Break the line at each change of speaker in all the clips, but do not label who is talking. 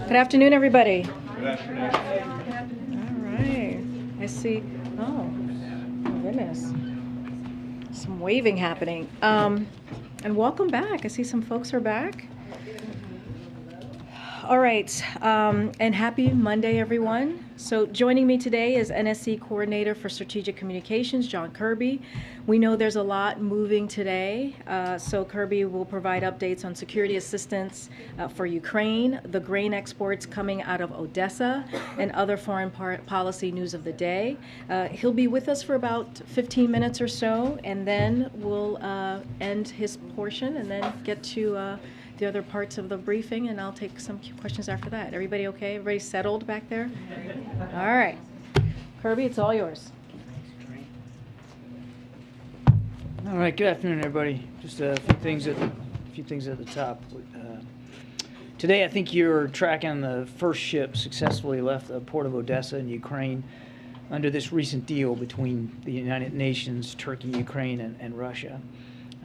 Good afternoon, everybody.
Good afternoon.
All right. I see. Oh, my goodness. Some waving happening. And welcome back. I see some folks are back. All right. And happy Monday, everyone. So joining me today is NSC Coordinator for Strategic Communications, John Kirby. We know there's a lot moving today, so Kirby will provide updates on security assistance for Ukraine, the grain exports coming out of Odessa, and other foreign policy news of the day. He'll be with us for about 15 minutes or so, and then we'll end his portion and then get to the other parts of the briefing, and I'll take some questions after that. Everybody okay? Everybody settled back there? All right. Kirby, it's all yours.
All right, good afternoon, everybody. Just a few things at the top. Today, I think you're tracking the first ship successfully left the port of Odessa in Ukraine under this recent deal between the United Nations, Turkey, Ukraine, and Russia.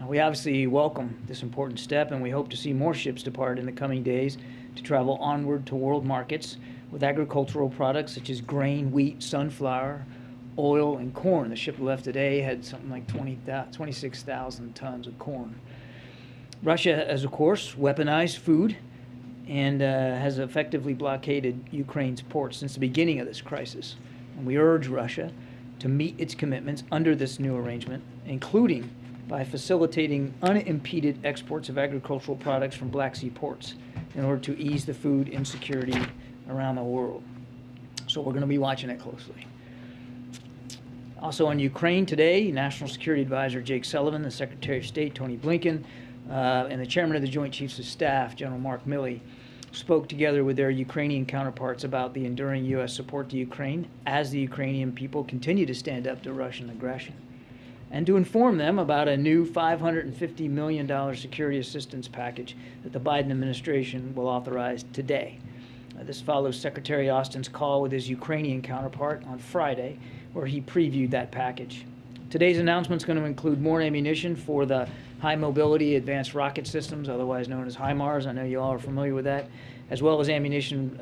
We obviously welcome this important step, and we hope to see more ships depart in the coming days to travel onward to world markets with agricultural products such as grain, wheat, sunflower, oil, and corn. The ship left today had something like 26,000 tons of corn. Russia has, of course, weaponized food and has effectively blockaded Ukraine's ports since the beginning of this crisis. And we urge Russia to meet its commitments under this new arrangement, including by facilitating unimpeded exports of agricultural products from Black Sea ports in order to ease the food insecurity around the world. So we're going to be watching it closely. Also on Ukraine today, National Security Advisor Jake Sullivan, the Secretary of State Tony Blinken, and the Chairman of the Joint Chiefs of Staff, General Mark Milley, spoke together with their Ukrainian counterparts about the enduring U.S. support to Ukraine as the Ukrainian people continue to stand up to Russian aggression, and to inform them about a new $550 million security assistance package that the Biden administration will authorize today. This follows Secretary Austin's call with his Ukrainian counterpart on Friday, where he previewed that package. Today's announcement is going to include more ammunition for the High Mobility Advanced Rocket Systems, otherwise known as HIMARS. I know you all are familiar with that, as well as ammunition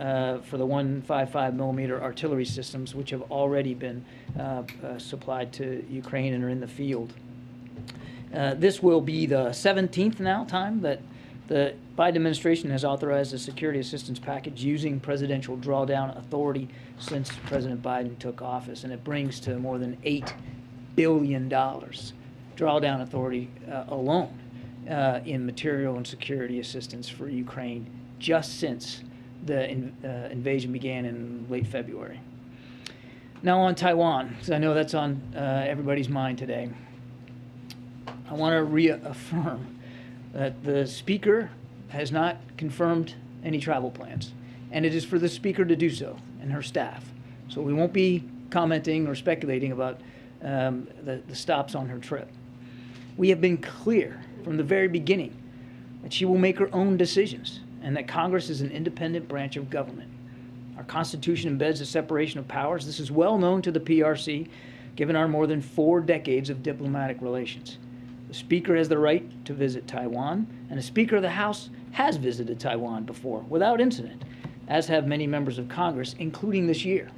for the 155 millimeter artillery systems, which have already been supplied to Ukraine and are in the field. This will be the 17th time that the Biden administration has authorized a security assistance package using presidential drawdown authority since President Biden took office, and it brings to more than $8 billion drawdown authority alone in material and security assistance for Ukraine just since the invasion began in late February. Now on Taiwan, because I know that's on everybody's mind today. I want to reaffirm that the Speaker has not confirmed any travel plans, and it is for the Speaker to do so and her staff. So we won't be commenting or speculating about the stops on her trip. We have been clear from the very beginning that she will make her own decisions and that Congress is an independent branch of government. Our Constitution embeds a separation of powers. This is well known to the PRC, given our more than 4 decades of diplomatic relations. The Speaker has the right to visit Taiwan, and the Speaker of the House has visited Taiwan before without incident, as have many members of Congress, including this year.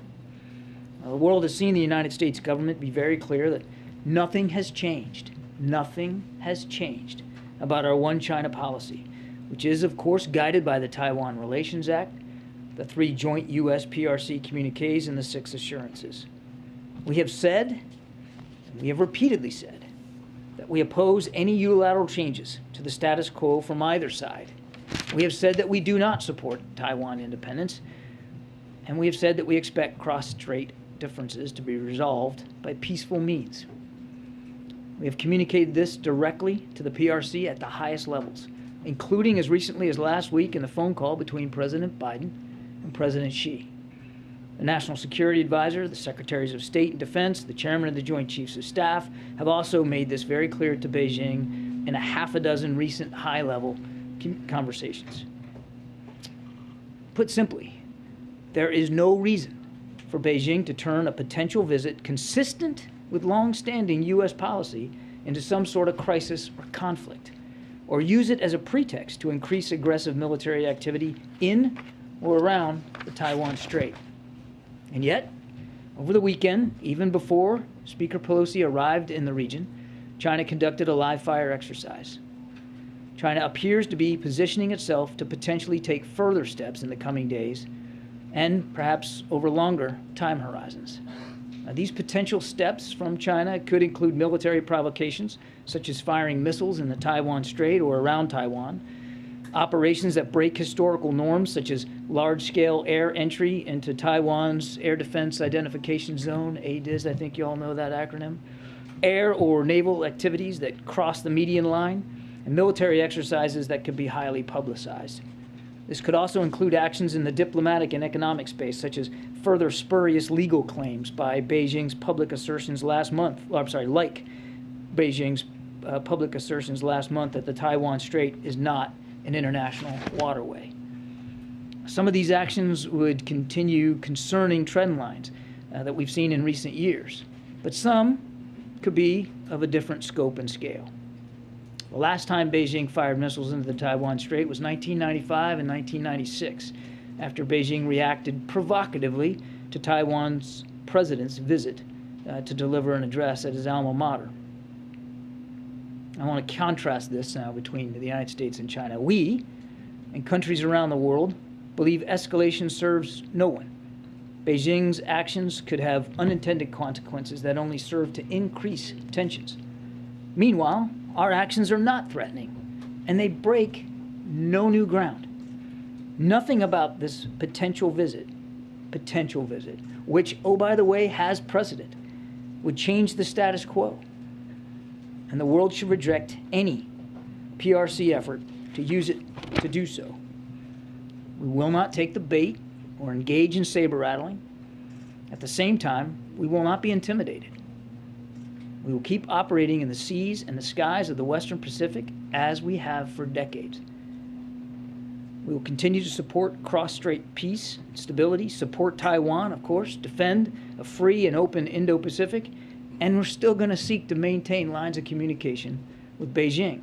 The world has seen the United States government be very clear that nothing has changed about our One China policy, which is, of course, guided by the Taiwan Relations Act, the 3 joint U.S. PRC communiques, and the 6 assurances. We have said, and we have repeatedly said, that we oppose any unilateral changes to the status quo from either side. We have said that we do not support Taiwan independence, and we have said that we expect cross-strait differences to be resolved by peaceful means. We have communicated this directly to the PRC at the highest levels, including as recently as last week in the phone call between President Biden and President Xi. The National Security Advisor, the Secretaries of State and Defense, the Chairman of the Joint Chiefs of Staff have also made this very clear to Beijing in a half a dozen recent high-level conversations. Put simply, there is no reason for Beijing to turn a potential visit consistent with long-standing U.S. policy into some sort of crisis or conflict, or use it as a pretext to increase aggressive military activity in or around the Taiwan Strait. And yet, over the weekend, even before Speaker Pelosi arrived in the region, China conducted a live fire exercise. China appears to be positioning itself to potentially take further steps in the coming days and perhaps over longer time horizons. Now, these potential steps from China could include military provocations, such as firing missiles in the Taiwan Strait or around Taiwan, operations that break historical norms, such as large-scale air entry into Taiwan's Air Defense Identification Zone, ADIZ, I think you all know that acronym, air or naval activities that cross the median line, and military exercises that could be highly publicized. This could also include actions in the diplomatic and economic space, such as further spurious legal claims by Beijing's public assertions last month, like Beijing's public assertions last month that the Taiwan Strait is not an international waterway. Some of these actions would continue concerning trend lines that we've seen in recent years, but some could be of a different scope and scale. The last time Beijing fired missiles into the Taiwan Strait was 1995 and 1996, after Beijing reacted provocatively to Taiwan's president's visit to deliver an address at his alma mater. I want to contrast this now between the United States and China. We, and countries around the world, believe escalation serves no one. Beijing's actions could have unintended consequences that only serve to increase tensions. Meanwhile, our actions are not threatening, and they break no new ground. Nothing about this potential visit, which, oh, by the way, has precedent, would change the status quo. And the world should reject any PRC effort to use it to do so. We will not take the bait or engage in saber rattling. At the same time, we will not be intimidated. We will keep operating in the seas and the skies of the Western Pacific as we have for decades. We will continue to support cross-strait peace, stability, support Taiwan, of course, defend a free and open Indo-Pacific, and we're still going to seek to maintain lines of communication with Beijing.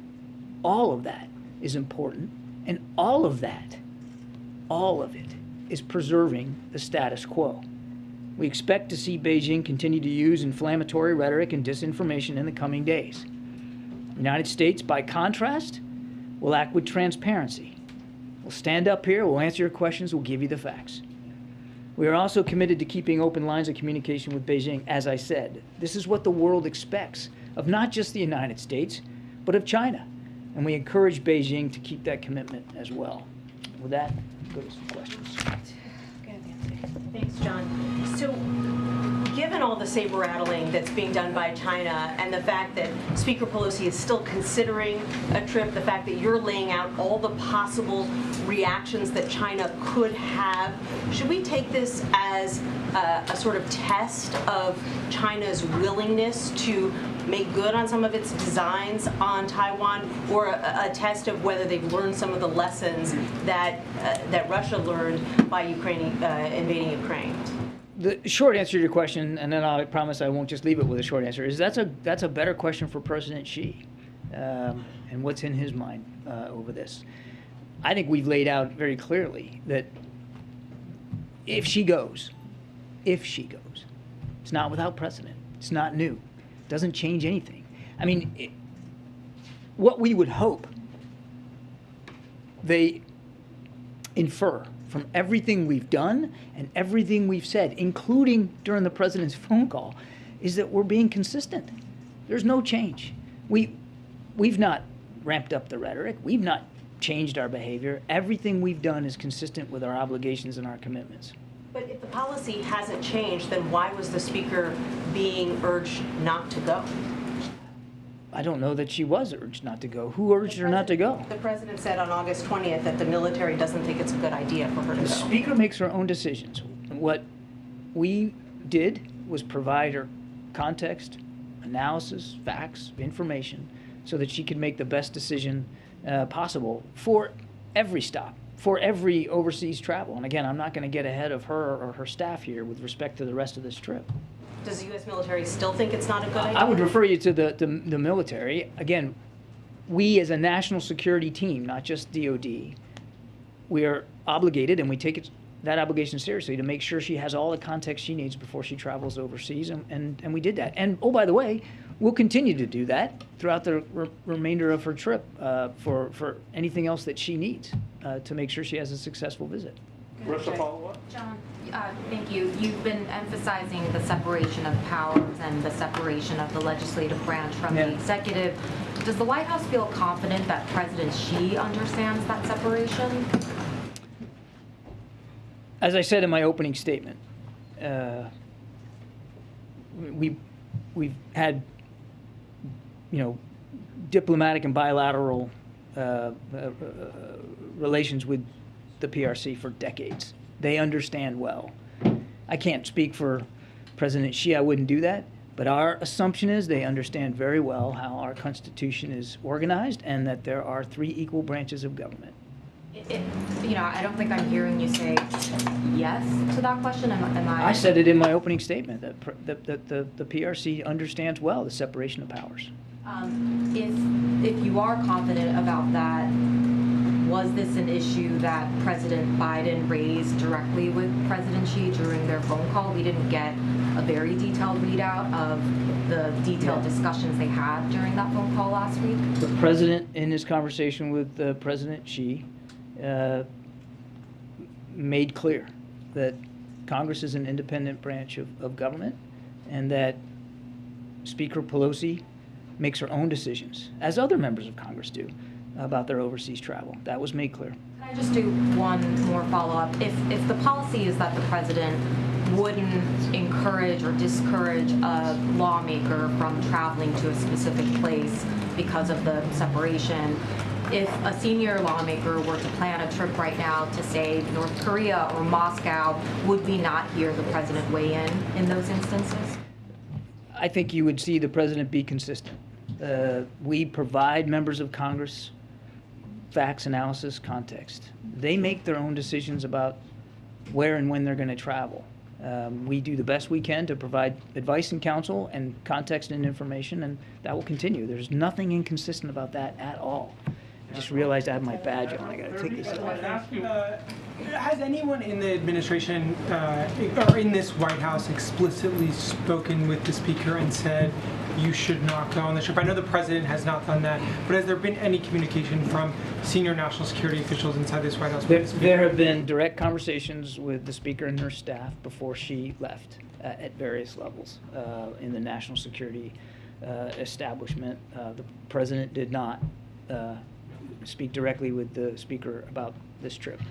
All of that is important, and all of it is preserving the status quo. We expect to see Beijing continue to use inflammatory rhetoric and disinformation in the coming days. The United States, by contrast, will act with transparency. We'll stand up here, we'll answer your questions, we'll give you the facts. We are also committed to keeping open lines of communication with Beijing, as I said. This is what the world expects of not just the United States, but of China. And we encourage Beijing to keep that commitment as well. With that, go to some questions.
Thanks, John. So, given all the saber rattling that's being done by China and the fact that Speaker Pelosi is still considering a trip, the fact that you're laying out all the possible reactions that China could have, should we take this as a sort of test of China's willingness to make good on some of its designs on Taiwan, or a test of whether they've learned some of the lessons that Russia learned by invading Ukraine?
The short answer to your question, and then I promise I won't just leave it with a short answer, is that's a better question for President Xi and what's in his mind over this. I think we've laid out very clearly that if she goes, it's not without precedent. It's not new. It doesn't change anything. I mean, what we would hope they infer from everything we've done and everything we've said, including during the president's phone call, is that we're being consistent. There's no change. We've not ramped up the rhetoric. We've not changed our behavior. Everything we've done is consistent with our obligations and our commitments.
But if the policy hasn't changed, then why was the speaker being urged not to go?
I don't know that she was urged not to go. Who urged her not to go?
The president said on August 20th that the military doesn't think it's a good idea for her to go.
The speaker makes her own decisions. What we did was provide her context, analysis, facts, information, so that she could make the best decision possible for every stop, for every overseas travel. And again, I'm not going to get ahead of her or her staff here with respect to the rest of this trip.
Does the U.S. military still think it's not a good idea?
I would refer you to the military. Again, we as a national security team, not just DOD, we are obligated, and we take that obligation seriously, to make sure she has all the context she needs before she travels overseas, and we did that. And oh, by the way, we'll continue to do that throughout the remainder of her trip for anything else that she needs to make sure she has a successful visit.
Marissa, follow-up?
John, thank you. You've been emphasizing the separation of powers and the separation of the legislative branch from the executive. Does the White House feel confident that President Xi understands that separation?
As I said in my opening statement, we've had, diplomatic and bilateral relations with the PRC for decades. They understand well. I can't speak for President Xi, I wouldn't do that, but our assumption is they understand very well how our Constitution is organized and that there are 3 equal branches of government.
I don't think I'm hearing you say yes to that question. Am I?
I said it in my opening statement that the PRC understands well the separation of powers.
If you are confident about that, was this an issue that President Biden raised directly with President Xi during their phone call? We didn't get a very detailed readout of the detailed discussions they had during that phone call last week.
The president, in his conversation with President Xi, made clear that Congress is an independent branch of government, and that Speaker Pelosi makes her own decisions, as other members of Congress do, about their overseas travel. That was made clear.
Can I just do one more follow-up? If the policy is that the president wouldn't encourage or discourage a lawmaker from traveling to a specific place because of the separation, if a senior lawmaker were to plan a trip right now to, say, North Korea or Moscow, would we not hear the president weigh in those instances?
I think you would see the president be consistent. We provide members of Congress facts, analysis, context. They make their own decisions about where and when they're going to travel. We do the best we can to provide advice and counsel and context and information, and that will continue. There's nothing inconsistent about that at all. I just realized I have my badge on. I got to take this off.
Has anyone in the administration or in this White House explicitly spoken with the speaker and said you should not go on the trip? I know the president has not done that, but has there been any communication from senior national security officials inside this White House?
There have been direct conversations with the speaker and her staff before she left at various levels in the national security establishment. The president did not speak directly with the speaker about this trip.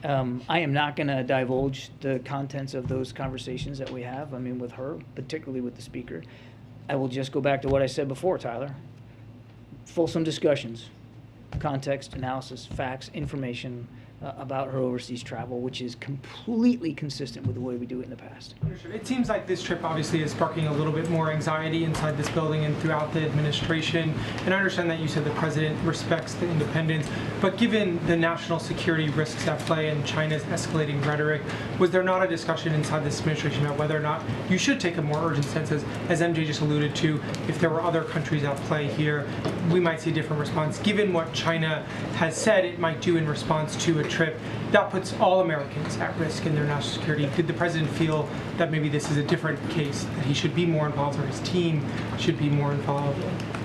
I am not going to divulge the contents of those conversations that we have, with her, particularly with the speaker. I will just go back to what I said before, Tyler. Fulsome discussions, context, analysis, facts, information about her overseas travel, which is completely consistent with the way we do it in the past.
It seems like this trip obviously is sparking a little bit more anxiety inside this building and throughout the administration. And I understand that you said the president respects the independence, but given the national security risks at play and China's escalating rhetoric, was there not a discussion inside this administration about whether or not you should take a more urgent stance, as MJ just alluded to? If there were other countries at play here, we might see a different response. Given what China has said it might do in response to a trip that puts all Americans at risk in their national security, did the president feel that maybe this is a different case, that he should be more involved, or his team should be more involved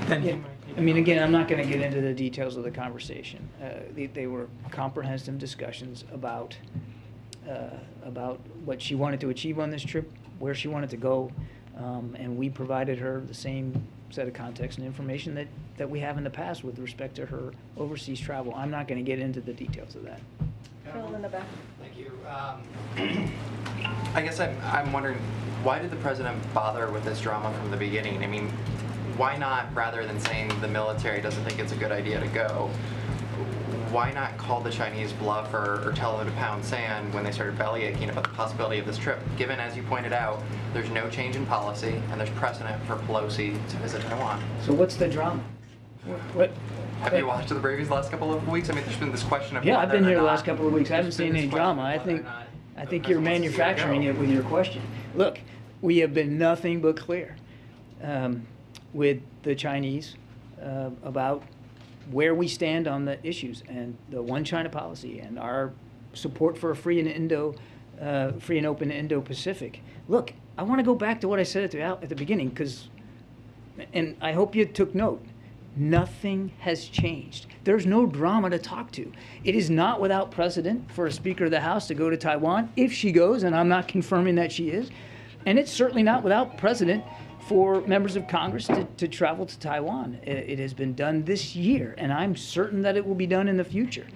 than he might?
Again, I'm not going to get into the details of the conversation. They were comprehensive discussions about what she wanted to achieve on this trip, where she wanted to go, and we provided her the same set of context and information that we have in the past with respect to her overseas travel. I'm not going to get into the details of that.
Phil in the back.
Thank you. I guess I'm wondering, why did the president bother with this drama from the beginning? Why not, rather than saying the military doesn't think it's a good idea to go, why not call the Chinese bluff or tell them to pound sand when they started bellyaching about the possibility of this trip, given, as you pointed out, there's no change in policy and there's precedent for Pelosi to visit Taiwan?
So what's the drama? What?
Have you watched the Bravies the last couple of weeks? There's been this question of
I've been here the
not,
last couple of weeks. I haven't seen any drama. I think you're manufacturing it with your question. Look, we have been nothing but clear with the Chinese about where we stand on the issues and the One China policy and our support for a free and open Indo-Pacific. Look, I want to go back to what I said at the beginning, and I hope you took note. Nothing has changed. There's no drama to talk to. It is not without precedent for a Speaker of the House to go to Taiwan if she goes, and I'm not confirming that she is. And it's certainly not without precedent for members of Congress to travel to Taiwan. It has been done this year, and I'm certain that it will be done in the future.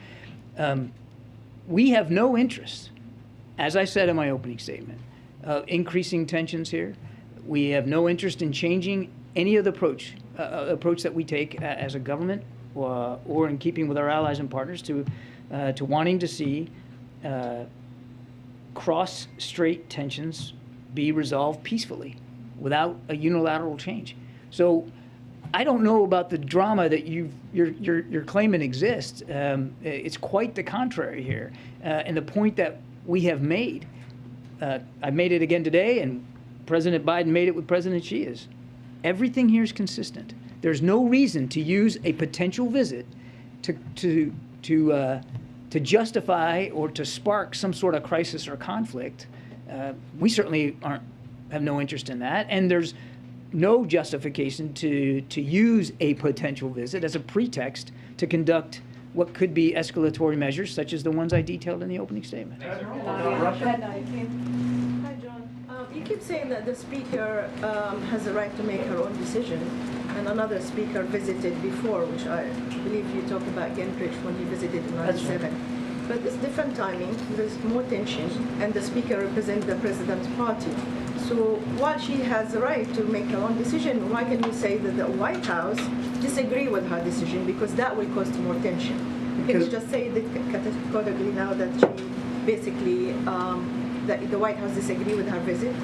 We have no interest, as I said in my opening statement, increasing tensions here. We have no interest in changing any of the approach that we take as a government, or in keeping with our allies and partners, to wanting to see cross-strait tensions be resolved peacefully without a unilateral change. So I don't know about the drama that you're claiming exists. It's quite the contrary here. And the point that we have made, I made it again today, and President Biden made it with President Xi, is everything here is consistent. There's no reason to use a potential visit to justify or to spark some sort of crisis or conflict. We certainly have no interest in that, and there's no justification to use a potential visit as a pretext to conduct what could be escalatory measures, such as the ones I detailed in the opening statement.
Hi, John. You keep saying that the speaker has the right to make her own decision, and another speaker visited before, which I believe you talked about Gingrich when he visited in 1997. But it's different timing, there's more tension, and the speaker represents the president's party. So while she has the right to make her own decision, why can you say that the White House disagree with her decision, because that will cause more tension? Can you just say that categorically now that she basically, that the White House disagree with her visit?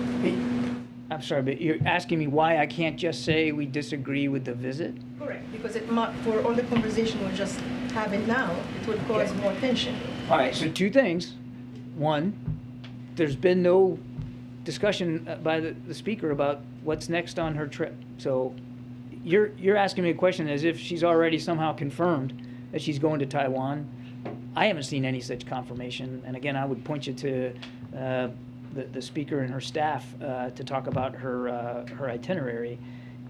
I'm sorry, but you're asking me why I can't just say we disagree with the visit?
Correct, because it might, for all the conversation we're just having now, it would cause more tension.
All right, so two things. One, there's been no discussion by the speaker about what's next on her trip. So you're asking me a question as if she's already somehow confirmed that she's going to Taiwan. I haven't seen any such confirmation. And again, I would point you to the speaker and her staff to talk about her itinerary.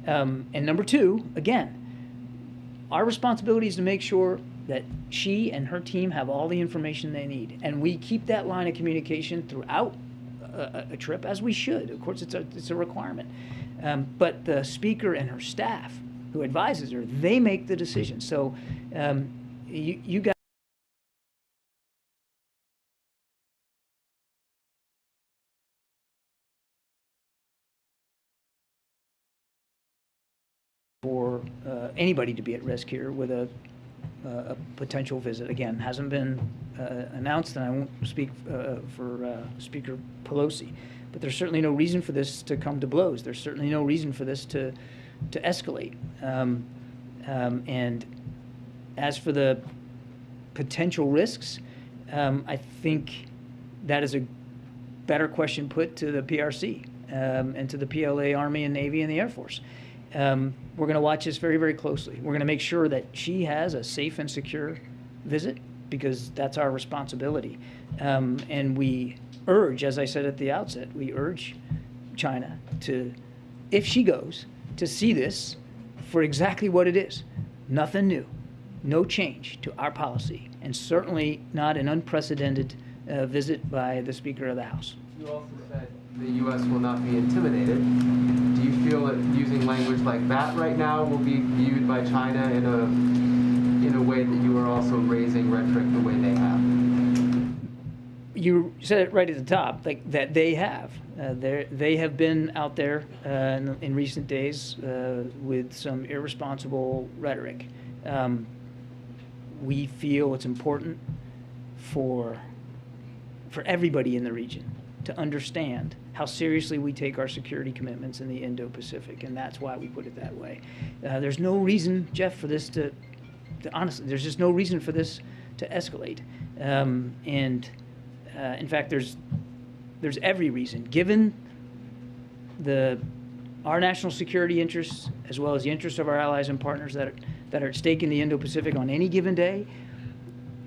And number two, again, our responsibility is to make sure that she and her team have all the information they need. And we keep that line of communication throughout a trip, as we should. Of course, it's a requirement. But the speaker and her staff, who advises her, they make the decision. So you guys for anybody to be at risk here with a potential visit. Again, hasn't been announced, and I won't speak for Speaker Pelosi. But there's certainly no reason for this to come to blows. There's certainly no reason for this to escalate. And as for the potential risks, I think that is a better question put to the PRC and to the PLA Army and Navy and the Air Force. We're going to watch this very, very closely. We're going to make sure that she has a safe and secure visit, because that's our responsibility. And we urge, as I said at the outset, we urge China to, if she goes, to see this for exactly what it is. Nothing new, no change to our policy, and certainly not an unprecedented visit by the Speaker of the House.
You also said the U.S. will not be intimidated. Do you feel that using language like that right now will be viewed by China in a way that you are also raising rhetoric the way they have?
You said it right at the top, like that they have. They have been out there in recent days with some irresponsible rhetoric. We feel it's important for everybody in the region to understand how seriously we take our security commitments in the Indo-Pacific, and that's why we put it that way. There's no reason, Jeff, for this to honestly, there's just no reason for this to escalate. In fact, there's every reason, given our national security interests, as well as the interests of our allies and partners that that are at stake in the Indo-Pacific on any given day,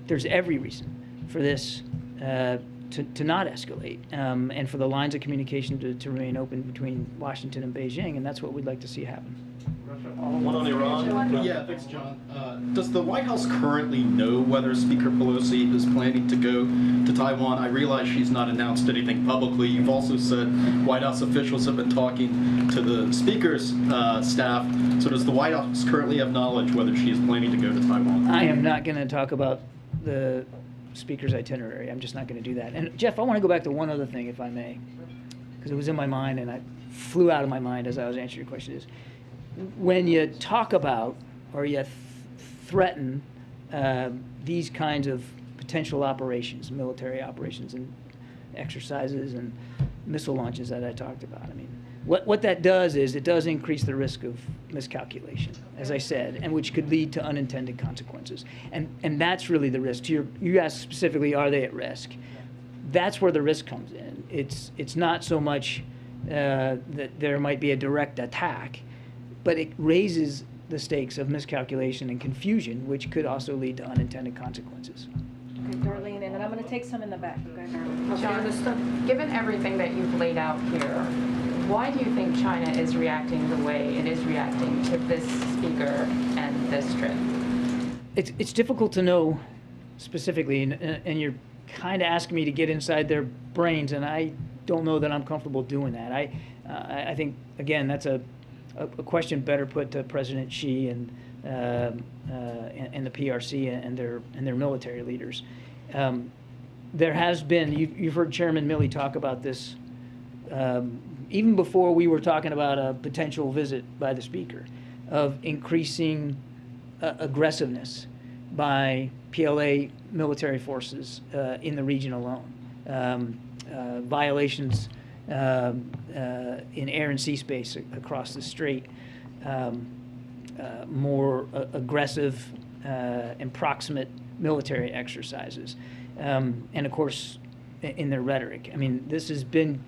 there's every reason for this to not escalate, and for the lines of communication to remain open between Washington and Beijing, and that's what we'd like to see happen.
One on Iran. Yeah, thanks, John. Does the White House currently know whether Speaker Pelosi is planning to go to Taiwan? I realize she's not announced anything publicly. You've also said White House officials have been talking to the Speaker's staff. So does the White House currently have knowledge whether she is planning to go to Taiwan?
I am not going to talk about the Speaker's itinerary. I'm just not going to do that. And Jeff, I want to go back to one other thing, if I may, because it was in my mind and I flew out of my mind as I was answering your question. Is when you talk about or you threaten these kinds of potential operations, military operations and exercises and missile launches that I talked about, I mean, what that does is it does increase the risk of miscalculation, as I said, and which could lead to unintended consequences. And that's really the risk. You asked specifically, are they at risk? That's where the risk comes in. It's not so much that there might be a direct attack, but it raises the stakes of miscalculation and confusion, which could also lead to unintended consequences.
Okay, Darlene, and then I'm going to take some in the back. Okay, Darlene.
John, given everything that you've laid out here, why do you think China is reacting the way it is reacting to this speaker and this trip?
It's difficult to know specifically, and you're kind of asking me to get inside their brains, and I don't know that I'm comfortable doing that. I think, again, that's a question better put to President Xi and the PRC and their military leaders. There has been, you've heard Chairman Milley talk about this even before we were talking about a potential visit by the Speaker, of increasing aggressiveness by PLA military forces in the region alone. Violations in air and sea space across the strait, more aggressive and proximate military exercises, and of course in their rhetoric. I mean, this has been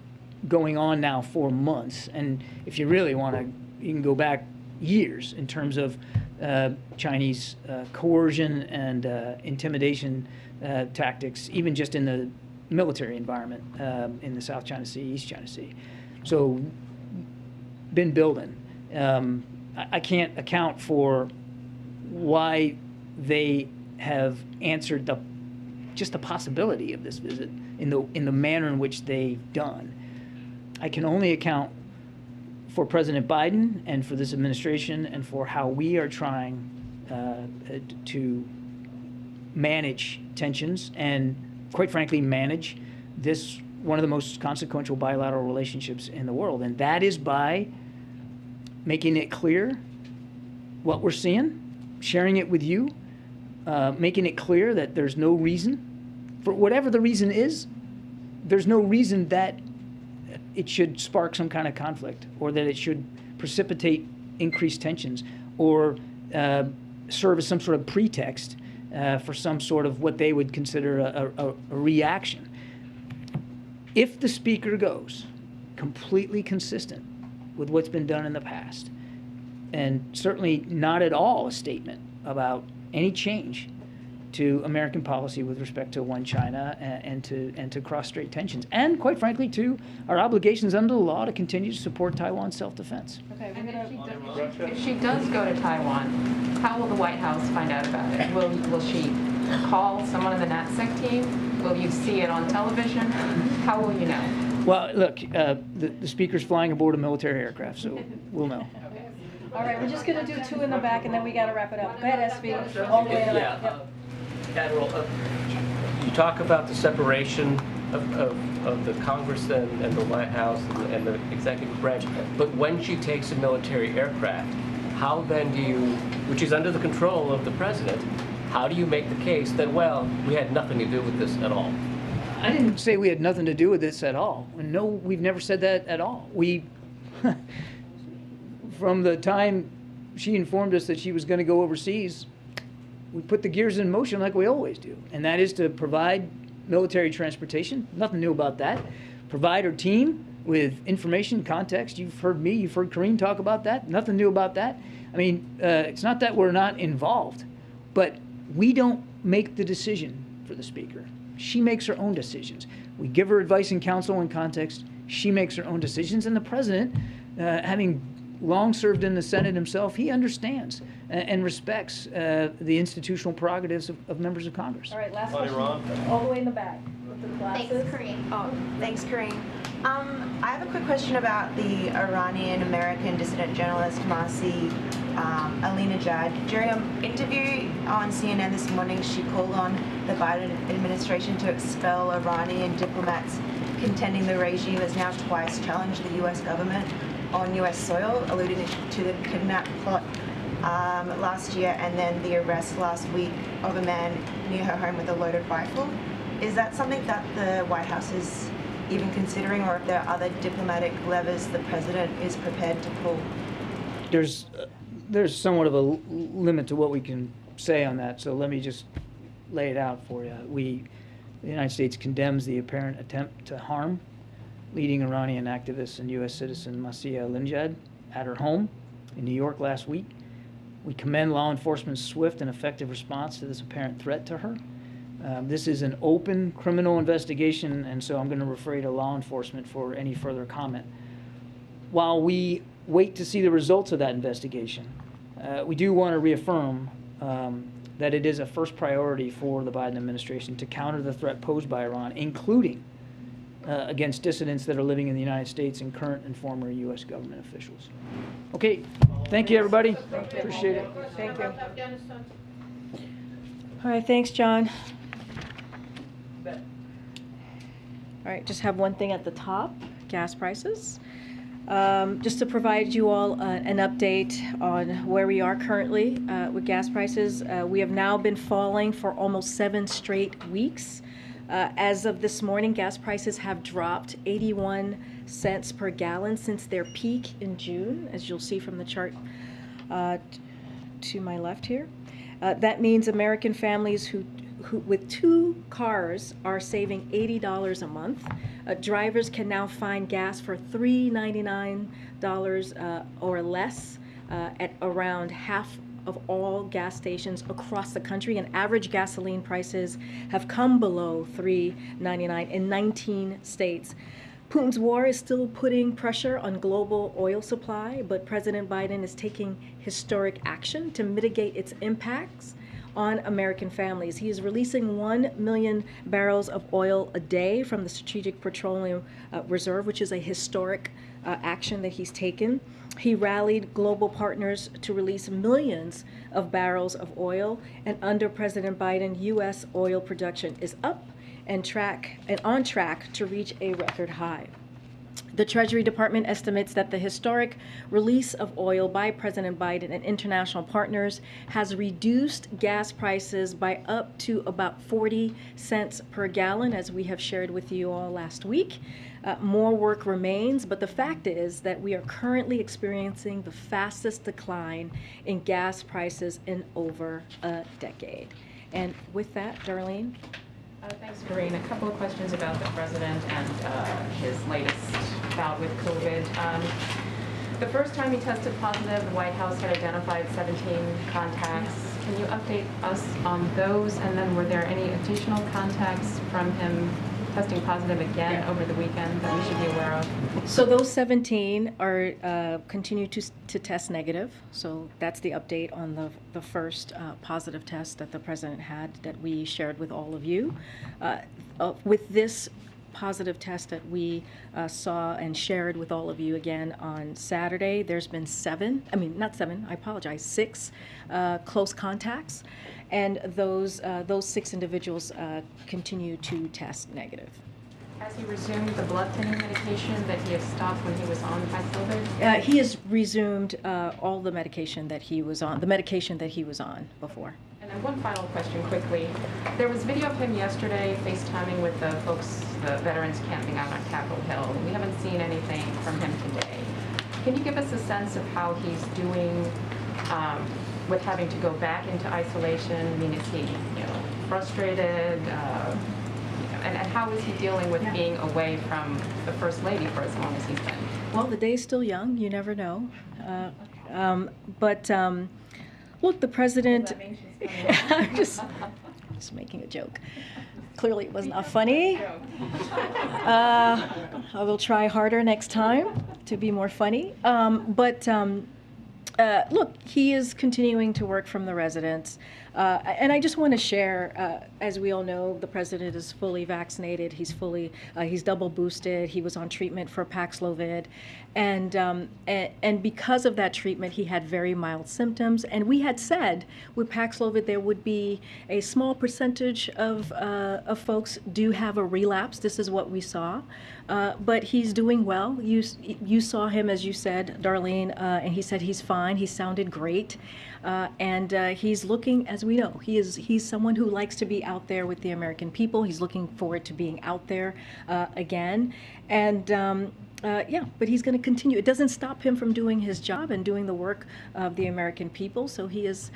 going on now for months, and if you really want to, you can go back years in terms of Chinese coercion and intimidation tactics, even just in the military environment in the South China Sea, East China Sea. So, been building. I can't account for why they have answered just the possibility of this visit in the manner in which they've done. I can only account for President Biden and for this administration and for how we are trying to manage tensions and, quite frankly, manage this one of the most consequential bilateral relationships in the world. And that is by making it clear what we're seeing, sharing it with you, making it clear that there's no reason, for whatever the reason is, there's no reason that it should spark some kind of conflict or that it should precipitate increased tensions or serve as some sort of pretext for some sort of what they would consider a reaction. If the Speaker goes completely consistent with what's been done in the past, and certainly not at all a statement about any change to American policy with respect to one China and to cross-strait tensions, and quite frankly to our obligations under the law to continue to support Taiwan's self-defense.
Okay,
And if she does go to Taiwan, how will the White House find out about it? Will she call someone in the NatSec team? Will you see it on television? How will you know?
Well, look, the Speaker's flying aboard a military aircraft, so we'll know.
All right, we're just going to do two in the back, and then we got to wrap it up. Go ahead, SV, all the way in the back. Yep.
Admiral, you talk about the separation of the Congress and the White House and the executive branch, but when she takes a military aircraft, how then do you, which is under the control of the president, how do you make the case that, well, we had nothing to do with this at all?
I didn't say we had nothing to do with this at all. No, we've never said that at all. We, from the time she informed us that she was going to go overseas, we put the gears in motion like we always do, and that is to provide military transportation. Nothing new about that. Provide her team with information, context. You've heard me, you've heard Karine talk about that. Nothing new about that. I mean, it's not that we're not involved, but we don't make the decision for the Speaker. She makes her own decisions. We give her advice and counsel and context. She makes her own decisions. And the President, having long served in the Senate himself, he understands and respects the institutional prerogatives of members of Congress.
All right, last question. All the way in the back with the glasses.
Thanks, Karine. Oh, thanks, Karine. I have a quick question about the Iranian-American dissident journalist Marcy Alinejad. During an interview on CNN this morning, she called on the Biden administration to expel Iranian diplomats, contending the regime has now twice challenged the U.S. government on U.S. soil, alluding to the kidnap plot last year and then the arrest last week of a man near her home with a loaded rifle. Is that something that the White House is even considering, or if there are other diplomatic levers the president is prepared to pull?
There's somewhat of a limit to what we can say on that, so let me just lay it out for you. The United States condemns the apparent attempt to harm leading Iranian activist and U.S. citizen Marcy Alinejad at her home in New York last week. We commend law enforcement's swift and effective response to this apparent threat to her. This is an open criminal investigation, and so I'm going to refer you to law enforcement for any further comment. While we wait to see the results of that investigation, we do want to reaffirm that it is a first priority for the Biden administration to counter the threat posed by Iran, including against dissidents that are living in the United States and current and former U.S. government officials. Okay, thank you, everybody. Appreciate it.
Thank you. All right, thanks, John. All right, just have one thing at the top, gas prices. Just to provide you all an update on where we are currently with gas prices. We have now been falling for almost 7 straight weeks. As of this morning, gas prices have dropped 81 cents per gallon since their peak in June, as you'll see from the chart to my left here. That means American families who with 2 cars are saving $80 a month. Drivers can now find gas for $3.99 or less at around half of all gas stations across the country, and average gasoline prices have come below $3.99 in 19 states. Putin's war is still putting pressure on global oil supply, but President Biden is taking historic action to mitigate its impacts on American families. He is releasing 1 million barrels of oil a day from the Strategic Petroleum Reserve, which is a historic action that he's taken. He rallied global partners to release millions of barrels of oil, and under President Biden, U.S. oil production is up and on track to reach a record high. The Treasury Department estimates that the historic release of oil by President Biden and international partners has reduced gas prices by up to about 40 cents per gallon, as we have shared with you all last week. More work remains, but the fact is that we are currently experiencing the fastest decline in gas prices in over a decade. And with that, Darlene.
Thanks, Karine. A couple of questions about the president and his latest bout with COVID. The first time he tested positive, the White House had identified 17 contacts. Can you update us on those? And then were there any additional contacts from him testing positive again over the weekend that we should be aware of?
So those 17 are continue to test negative. So that's the update on the first positive test that the president had that we shared with all of you. With this positive test that we saw and shared with all of you again on Saturday, there's been 6 close contacts, and those 6 individuals continue to test negative.
Has he resumed the blood thinning medication that he had stopped when he was on COVID?
He has resumed all the medication that he was on, before.
And then one final question quickly. There was video of him yesterday FaceTiming with the folks, the veterans camping out on Capitol Hill. We haven't seen anything from him today. Can you give us a sense of how he's doing with having to go back into isolation? I mean, is he, frustrated? And how is he dealing with being away from the First Lady for as long as he's been?
Well, the day's still young. You never know. But look, the president. I'm just making a joke. Clearly, it was not funny. I will try harder next time to be more funny. Look, he is continuing to work from the residence. And I just want to share, as we all know, the president is fully vaccinated. He's double boosted. He was on treatment for Paxlovid. And because of that treatment, he had very mild symptoms. And we had said with Paxlovid, there would be a small percentage of folks do have a relapse. This is what we saw. But he's doing well. You saw him, as you said, Darlene, and he said he's fine. He sounded great. And he's looking, as we know, he's someone who likes to be out there with the American people. He's looking forward to being out there again. And but he's going to continue. It doesn't stop him from doing his job and doing the work of the American people. So he is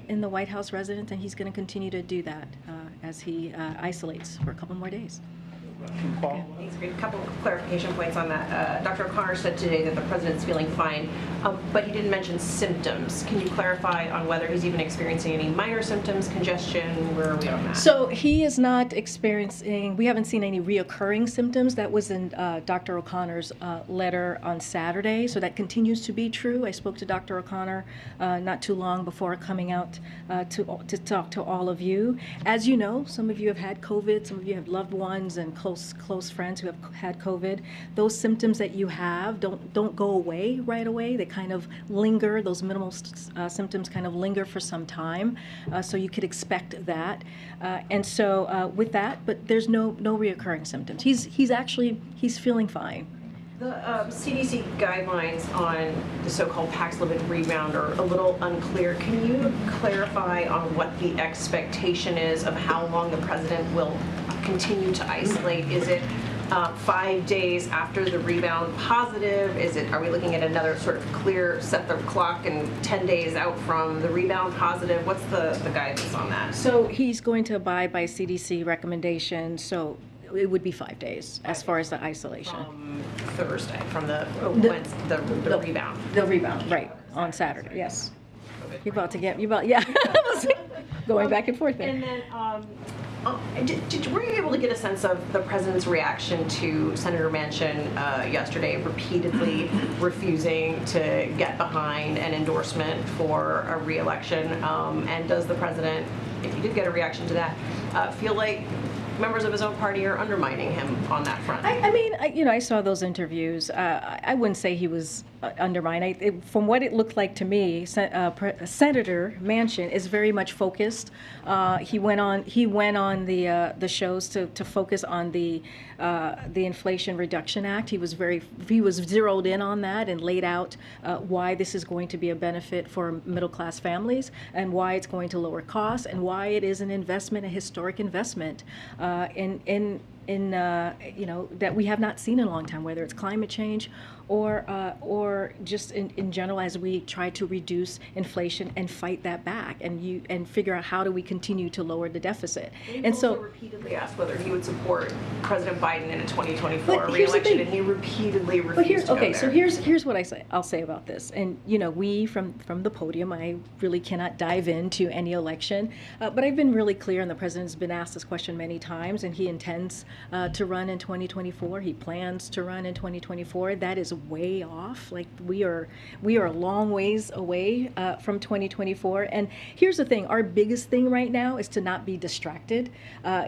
in the White House residence, and he's going to continue to do that as he isolates for a couple more days.
Thanks, Karine. A couple of clarification points on that. Dr. O'Connor said today that the president's feeling fine, but he didn't mention symptoms. Can you clarify on whether he's even experiencing any minor symptoms, congestion? Where are we on that?
So he is not experiencing, we haven't seen any reoccurring symptoms. That was in Dr. O'Connor's letter on Saturday, so that continues to be true. I spoke to Dr. O'Connor not too long before coming out to talk to all of you. As you know, some of you have had COVID, some of you have loved ones and close friends who have had COVID. Those symptoms that you have don't go away right away. They kind of linger. Those minimal symptoms kind of linger for some time. So you could expect that. And so with that, but there's no reoccurring symptoms. He's feeling fine.
The CDC guidelines on the so-called Paxlovid rebound are a little unclear. Can you clarify on what the expectation is of how long the president will continue to isolate? Is it 5 days after the rebound positive? Are we looking at another sort of clear set the clock and 10 days out from the rebound positive? What's the guidance on that?
So he's going to abide by CDC recommendations. So it would be 5 days as far as the isolation.
From Thursday, from the rebound. The rebound,
right, on Saturday, yes. You're about to get, yeah. Going back and forth there.
And then, were you able to get a sense of the president's reaction to Senator Manchin yesterday repeatedly refusing to get behind an endorsement for a re-election? And does the president, if you did get a reaction to that, feel like members of his own party are undermining him on that front?
I saw those interviews. I wouldn't say he was undermined. From what it looked like to me, Senator Manchin is very much focused. He went on the shows to focus on the Inflation Reduction Act. He was zeroed in on that and laid out why this is going to be a benefit for middle class families and why it's going to lower costs and why it is an investment, a historic investment in that we have not seen in a long time, whether it's climate change or just in general as we try to reduce inflation and fight that back and figure out how do we continue to lower the deficit.
And so repeatedly asked whether he would support President Biden in a 2024 re-election, and he repeatedly refused to go there.
So here's what I'll say about this. And we from the podium, I really cannot dive into any election, but I've been really clear, and the president's been asked this question many times, and he intends to run in 2024. He plans to run in 2024. That is way off. Like we are a long ways away from 2024. And here's the thing: our biggest thing right now is to not be distracted.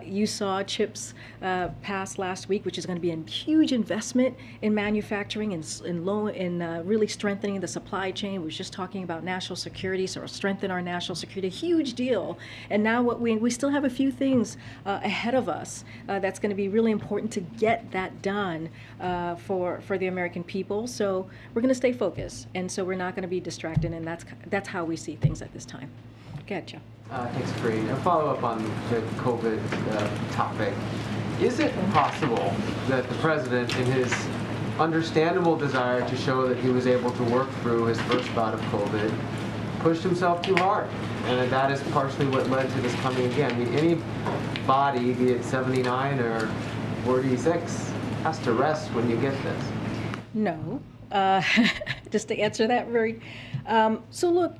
You saw CHIPS pass last week, which is going to be a huge investment in manufacturing and really strengthening the supply chain. We were just talking about national security, so strengthen our national security, huge deal. And now we still have a few things ahead of us that's going to be really important to get that done for the American people. So we're going to stay focused, and so we're not going to be distracted, and that's how we see things at this time. Go ahead, Joe.
Thanks, Karine. A follow-up on the COVID topic. Is it possible that the president, in his understandable desire to show that he was able to work through his first bout of COVID, pushed himself too hard. And that is partially what led to this coming again. I mean, any body, be it 79 or 46, has to rest when you get this.
No. Just to answer that very. So look,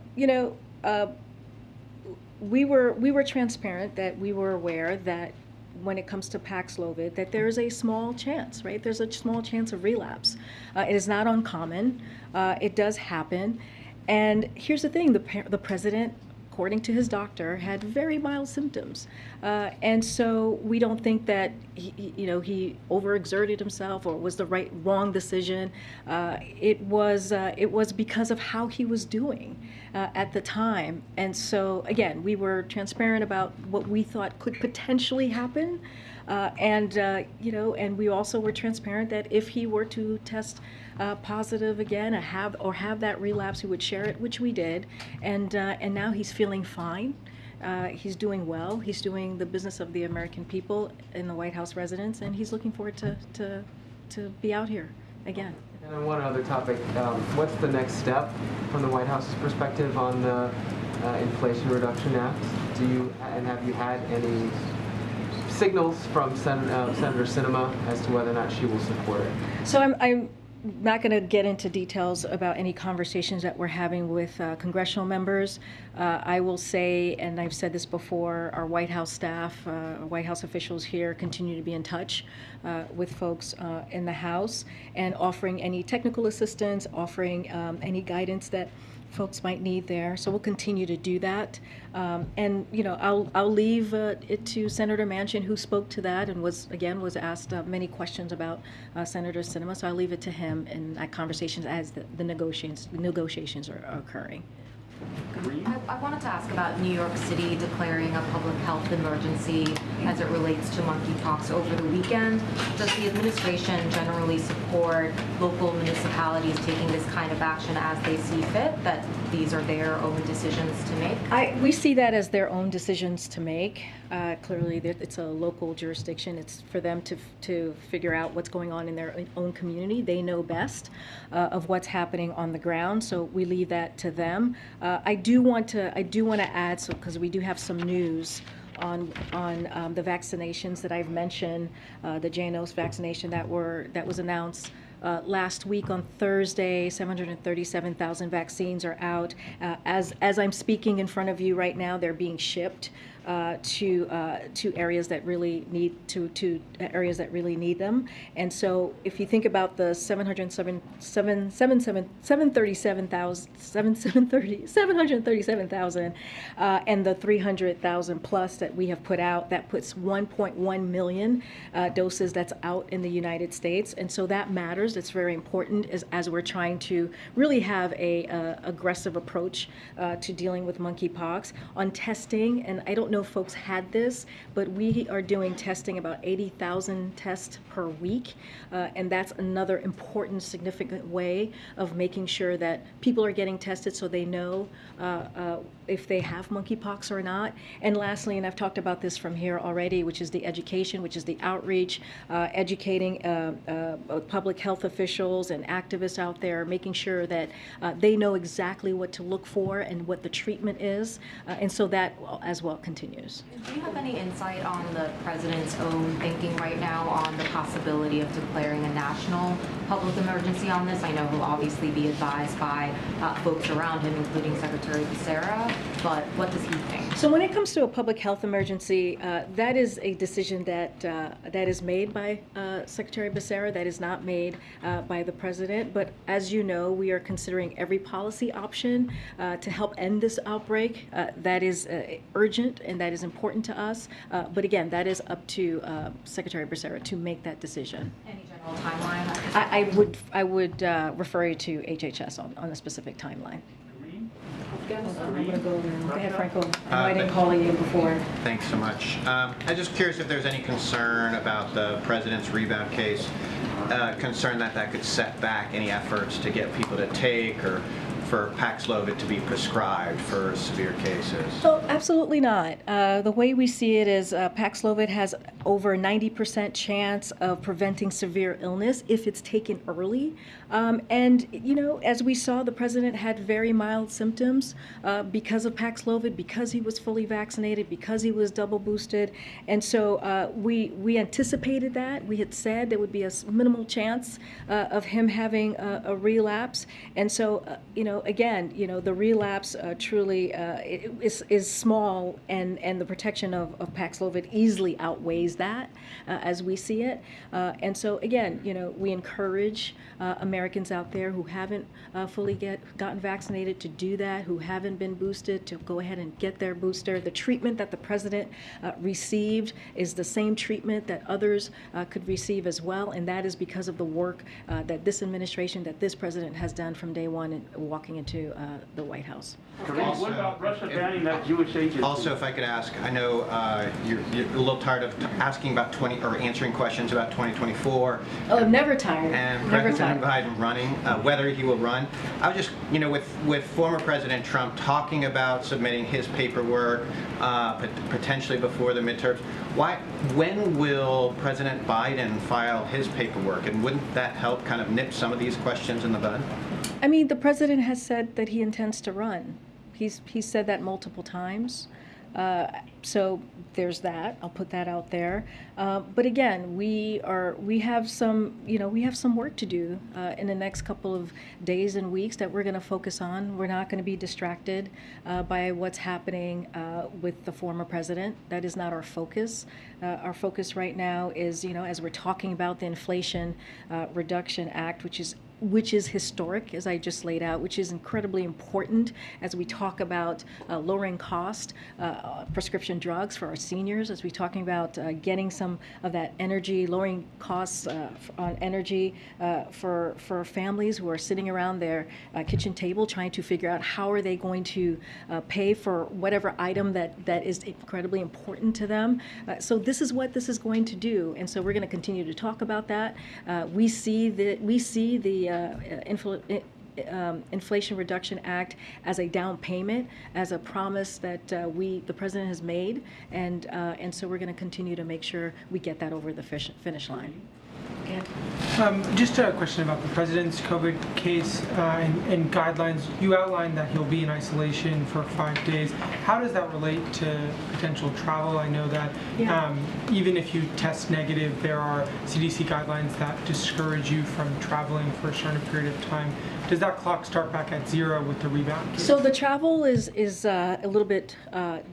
we were transparent that we were aware that when it comes to Paxlovid, that there is a small chance, right? There's a small chance of relapse. It is not uncommon. It does happen. And here's the thing, the president, according to his doctor, had very mild symptoms. And so we don't think that he overexerted himself or was the wrong decision. It was because of how he was doing at the time. And so again, we were transparent about what we thought could potentially happen. And we also were transparent that if he were to test positive again, have that relapse, he would share it, which we did. And now he's feeling fine. He's doing well. He's doing the business of the American people in the White House residence, and he's looking forward to be out here again.
And on one other topic, what's the next step from the White House's perspective on the Inflation Reduction Act? Have you had any signals from Senator Sinema as to whether or not she will support it?
So I'm not going to get into details about any conversations that we're having with congressional members. I will say, and I've said this before, our White House staff, White House officials here continue to be in touch with folks in the House and offering any technical assistance, offering any guidance that folks might need there. So we'll continue to do that. And I'll leave it to Senator Manchin, who spoke to that and was asked many questions about Senator Sinema. So I'll leave it to him in that conversation as the negotiations are occurring.
I wanted to ask about New York City declaring a public health emergency as it relates to monkeypox over the weekend. Does the administration generally support local municipalities taking this kind of action as they see fit, that these are their own decisions to make?
We see that as their own decisions to make. Clearly, it's a local jurisdiction. It's for them to figure out what's going on in their own community. They know best of what's happening on the ground, so we leave that to them. I do want to add, so because we do have some news on the vaccinations that I've mentioned, the JNOS vaccination that was announced last week on Thursday. 737,000 vaccines are out. As I'm speaking in front of you right now, they're being shipped to areas that really need them. And so if you think about the 737,000 and the 300,000 plus that we have put out, that puts 1.1 million doses that's out in the United States. And so that matters. It's very important as we're trying to really have a aggressive approach to dealing with monkeypox on testing. And I don't know if folks had this, but we are doing testing about 80,000 tests per week, and that's another important, significant way of making sure that people are getting tested so they know if they have monkeypox or not. And lastly, and I've talked about this from here already, which is the education, which is the outreach, educating public health officials and activists out there, making sure that they know exactly what to look for and what the treatment is, and so that as well continues.
Do you have any insight on the president's own thinking right now on the possibility of declaring a national public emergency on this? I know he'll obviously be advised by folks around him, including Secretary Becerra, but what does he think?
So when it comes to a public health emergency, that is a decision that is made by Secretary Becerra. That is not made by the president. But as you know, we are considering every policy option to help end this outbreak. That is urgent and that is important to us. But again, that is up to Secretary Becerra to make that decision.
Any general timeline?
I would refer you to HHS on a specific timeline. I'm going to go ahead, Franco. I didn't call you before.
Thanks so much. I'm just curious if there's any concern about the president's rebound case, concern that could set back any efforts to get people to take or for Paxlovid to be prescribed for severe cases?
Oh, absolutely not. The way we see it is Paxlovid has over a 90% chance of preventing severe illness if it's taken early. And, you know, as we saw, the president had very mild symptoms because of Paxlovid, because he was fully vaccinated, because he was double boosted. And so we anticipated that. We had said there would be a minimal chance of him having a relapse. And so, you know, again, you know, the relapse truly is small, and the protection of Paxlovid easily outweighs that as we see it. And so, again, you know, we encourage Americans out there who haven't fully gotten vaccinated to do that, who haven't been boosted, to go ahead and get their booster. The treatment that the president received is the same treatment that others could receive as well, and that is because of the work that this administration, that this president has done from day one in walking into the White House.
What about Russia banning that Jewish agency?
Also, if I could ask, I know you're a little tired of asking about answering questions about 2024.
Oh, I'm never tired.
And
Never
President
tired.
Biden running, whether he will run. I was just, you know, with former President Trump talking about submitting his paperwork potentially before the midterms, when will President Biden file his paperwork? And wouldn't that help kind of nip some of these questions in the bud?
I mean, the president has said that he intends to run. He's said that multiple times. So there's that. I'll put that out there. But again, we have some work to do in the next couple of days and weeks that we're going to focus on. We're not going to be distracted by what's happening with the former president. That is not our focus. Our focus right now is, you know, as we're talking about the Inflation Reduction Act, which is historic, as I just laid out, which is incredibly important as we talk about lowering cost, prescription drugs for our seniors, as we're talking about getting some of that energy, lowering costs on energy for families who are sitting around their kitchen table trying to figure out how are they going to pay for whatever item that is incredibly important to them. So this is what this is going to do, and so we're going to continue to talk about that. We see the Inflation Reduction Act as a down payment, as a promise that the president has made, and so we're going to continue to make sure we get that over the finish line.
Just a question about the president's COVID case and guidelines. You outlined that he'll be in isolation for 5 days. How does that relate to potential travel? I know that even if you test negative, there are CDC guidelines that discourage you from traveling for a certain period of time. Does that clock start back at zero with the rebound case?
So the travel is a little bit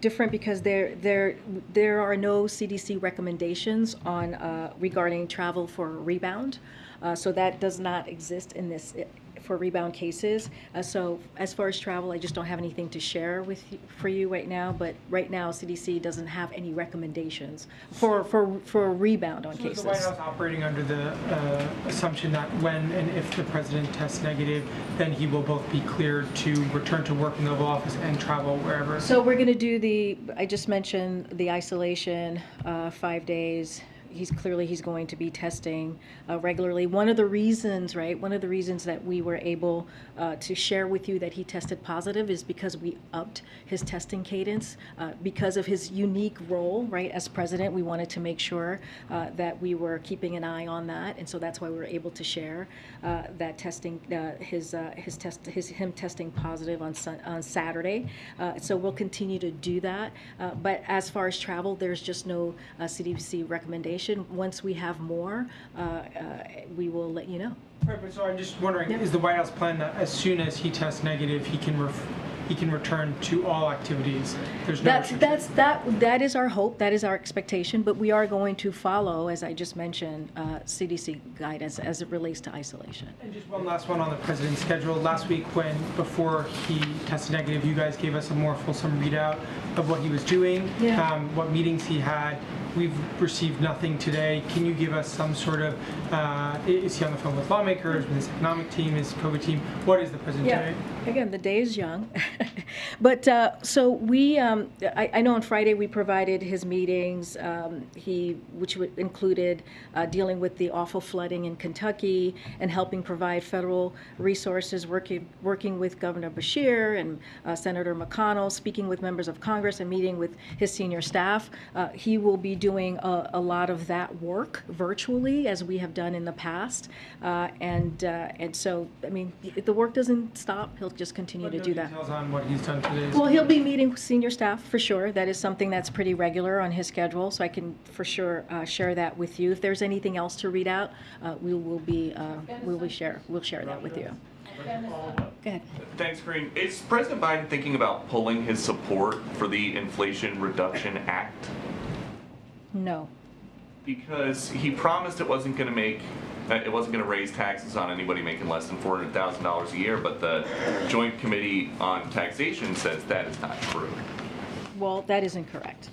different because there are no CDC recommendations on regarding travel for rebound. So that does not exist in this for rebound cases. So as far as travel, I just don't have anything to share for you right now. But right now, CDC doesn't have any recommendations for a rebound on cases.
So is the White House operating under the assumption that when and if the president tests negative, then he will both be cleared to return to work in the Oval Office and travel wherever?
So we're going to do I just mentioned the isolation, 5 days. He's going to be testing regularly. One of the reasons that we were able to share with you that he tested positive is because we upped his testing cadence because of his unique role, right? As president, we wanted to make sure that we were keeping an eye on that, and so that's why we were able to share that testing, him testing positive on Saturday. So we'll continue to do that. But as far as travel, there's just no CDC recommendation. Once we have more, we will let you know.
Right, but so I'm just wondering, is the White House plan that as soon as he tests negative, he can return to all activities? There's no
that is our hope, that is our expectation, but we are going to follow, as I just mentioned, CDC guidance as it relates to isolation.
And just one last one on the president's schedule. Last week, before he tested negative, you guys gave us a more fulsome readout of what he was doing,
Yeah.
what meetings he had. We've received nothing today. Can you give us some sort of, is he on the phone with lawmakers, with his economic team, his COVID team? What is the president doing?
Again, the day is young. But so we, I know on Friday we provided his meetings, which included dealing with the awful flooding in Kentucky and helping provide federal resources, working with Governor Beshear and Senator McConnell, speaking with members of Congress and meeting with his senior staff. He will be doing a lot of that work virtually, as we have done in the past. And so, I mean, the work doesn't stop. He'll just continue to do that.
Details on what he's done today.
Well, he'll be meeting with senior staff for sure. That is something that's pretty regular on his schedule, so I can for sure share that with you. If there's anything else to read out, we'll share that with you. Go ahead.
Thanks, Karine. Is President Biden thinking about pulling his support for the Inflation Reduction Act?
No.
Because he promised it wasn't going to raise taxes on anybody making less than $400,000 a year, but the Joint Committee on Taxation says that is not true.
Well, that isn't correct.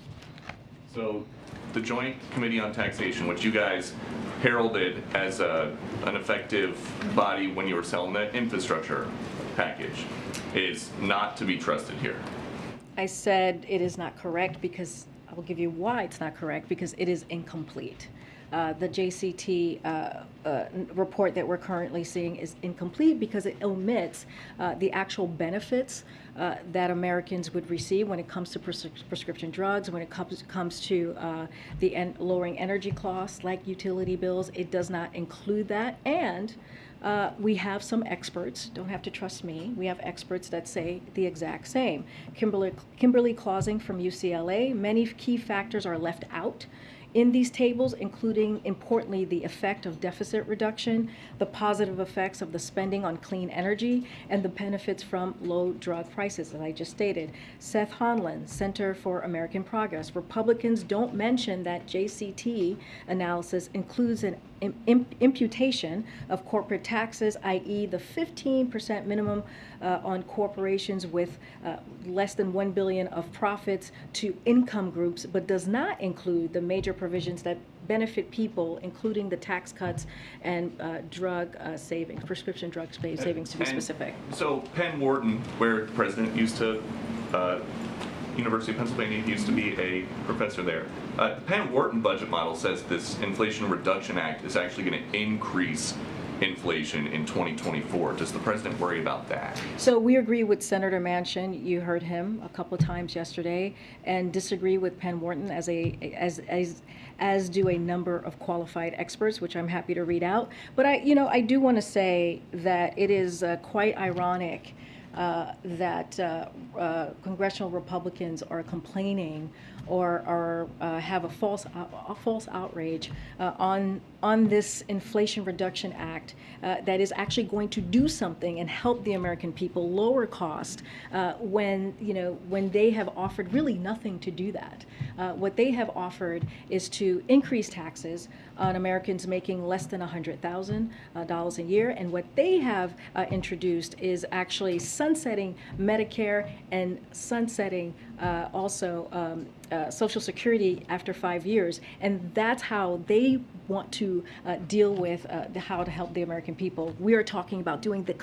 So the Joint Committee on Taxation, which you guys heralded as an effective body when you were selling the infrastructure package, is not to be trusted here.
I said it is not correct because I will give you why it's not correct, because it is incomplete. The JCT report that we're currently seeing is incomplete because it omits the actual benefits that Americans would receive when it comes to prescription drugs, when it comes to lowering energy costs like utility bills. It does not include that. And we have some experts, don't have to trust me, we have experts that say the exact same. Kimberly Clausing from UCLA, many key factors are left out in these tables, including, importantly, the effect of deficit reduction, the positive effects of the spending on clean energy, and the benefits from low drug prices, as I just stated. Seth Honlin, Center for American Progress. Republicans don't mention that JCT analysis includes an imputation of corporate taxes, i.e. the 15% minimum on corporations with less than $1 billion of profits to income groups, but does not include the major provisions that benefit people, including the tax cuts and drug savings, prescription drug savings to be specific.
So Penn Wharton, where the president used to, University of Pennsylvania, used to be a professor there. The Penn Wharton budget model says this Inflation Reduction Act is actually going to increase inflation in 2024. Does the president worry about that?
So we agree with Senator Manchin. You heard him a couple of times yesterday, and disagree with Penn Wharton as do a number of qualified experts, which I'm happy to read out. But I do want to say that it is quite ironic that congressional Republicans are complaining or have a false outrage on this Inflation Reduction Act that is actually going to do something and help the American people lower cost when they have offered really nothing to do that. What they have offered is to increase taxes on Americans making less than $100,000 a year, and what they have introduced is actually sunsetting Medicare and sunsetting also Social Security after 5 years, and that's how they want to deal with how to help the American people. We are talking about doing the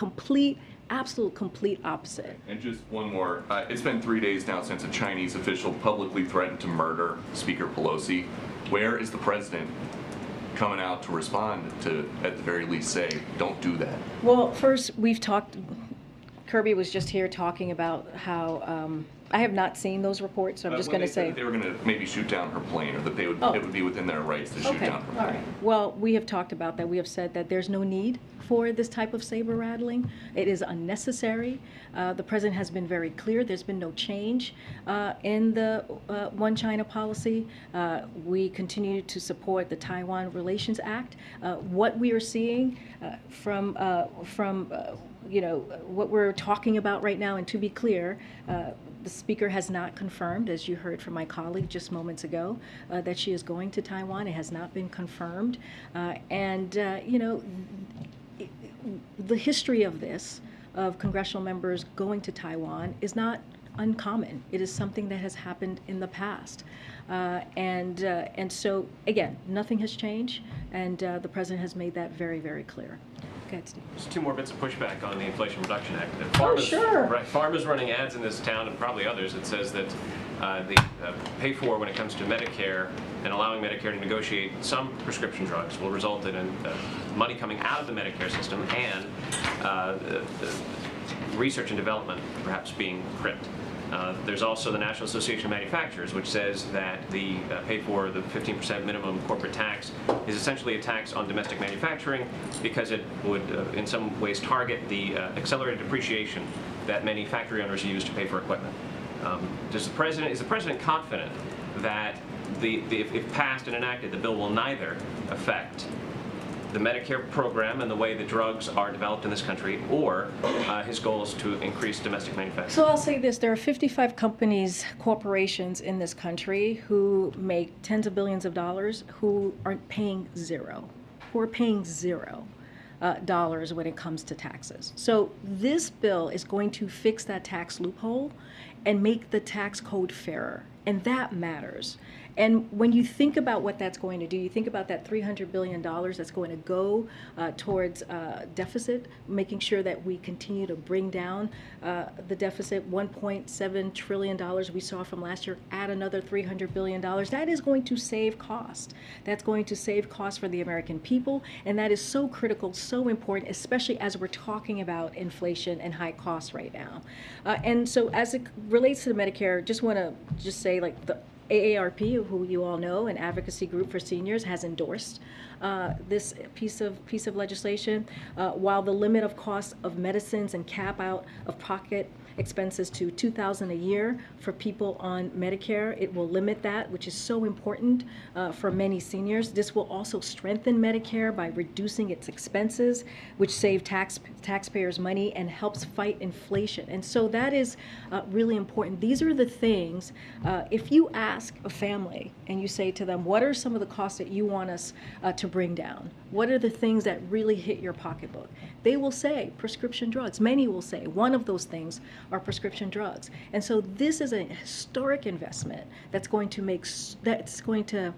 absolute complete opposite.
And just one more. It's been 3 days now since a Chinese official publicly threatened to murder Speaker Pelosi. Where is the president coming out to respond to, at the very least, say, don't do that?
Well, first, we've talked, Kirby was just here talking about how, I have not seen those reports, so I'm just going to say.
They were going to maybe shoot down her plane, or that it would be within their rights to shoot down her plane.
All right. Well, we have talked about that. We have said that there's no need for this type of saber rattling. It is unnecessary. The president has been very clear. There's been no change in the One China policy. We continue to support the Taiwan Relations Act. What we are seeing from what we're talking about right now, and to be clear, the Speaker has not confirmed, as you heard from my colleague just moments ago, that she is going to Taiwan. It has not been confirmed. The history of this, of congressional members going to Taiwan, is not uncommon. It is something that has happened in the past. And so, again, nothing has changed, and the president has made that very, very clear. Go ahead, Steve.
Just two more bits of pushback on the Inflation Reduction Act.
Sure.
Right, farmers running ads in this town, and probably others, it says that the pay for when it comes to Medicare and allowing Medicare to negotiate some prescription drugs will result in money coming out of the Medicare system and research and development perhaps being crimped. There's also the National Association of Manufacturers, which says that the pay for the 15% minimum corporate tax is essentially a tax on domestic manufacturing because it would in some ways target the accelerated depreciation that many factory owners use to pay for equipment. Is the president confident that if passed and enacted, the bill will neither affect the Medicare program and the way the drugs are developed in this country, or his goal is to increase domestic manufacturing?
So I'll say this, there are 55 companies, corporations in this country who make tens of billions of dollars who are paying zero, dollars when it comes to taxes. So this bill is going to fix that tax loophole and make the tax code fairer, and that matters. And when you think about what that's going to do, you think about that $300 billion that's going to go towards deficit, making sure that we continue to bring down the deficit, $1.7 trillion we saw from last year, add another $300 billion. That is going to save cost. That's going to save cost for the American people, and that is so critical, so important, especially as we're talking about inflation and high costs right now. And so as it relates to the Medicare, just want to say, like, the AARP, who you all know, an advocacy group for seniors, has endorsed this piece of legislation. While the limit of cost of medicines and cap out of pocket expenses to $2,000 a year for people on Medicare, it will limit that, which is so important for many seniors. This will also strengthen Medicare by reducing its expenses, which save taxpayers money and helps fight inflation. And so that is really important. These are the things, if you ask a family and you say to them, what are some of the costs that you want us to bring down? What are the things that really hit your pocketbook? They will say prescription drugs. Many will say one of those things are prescription drugs. And so this is a historic investment that's going to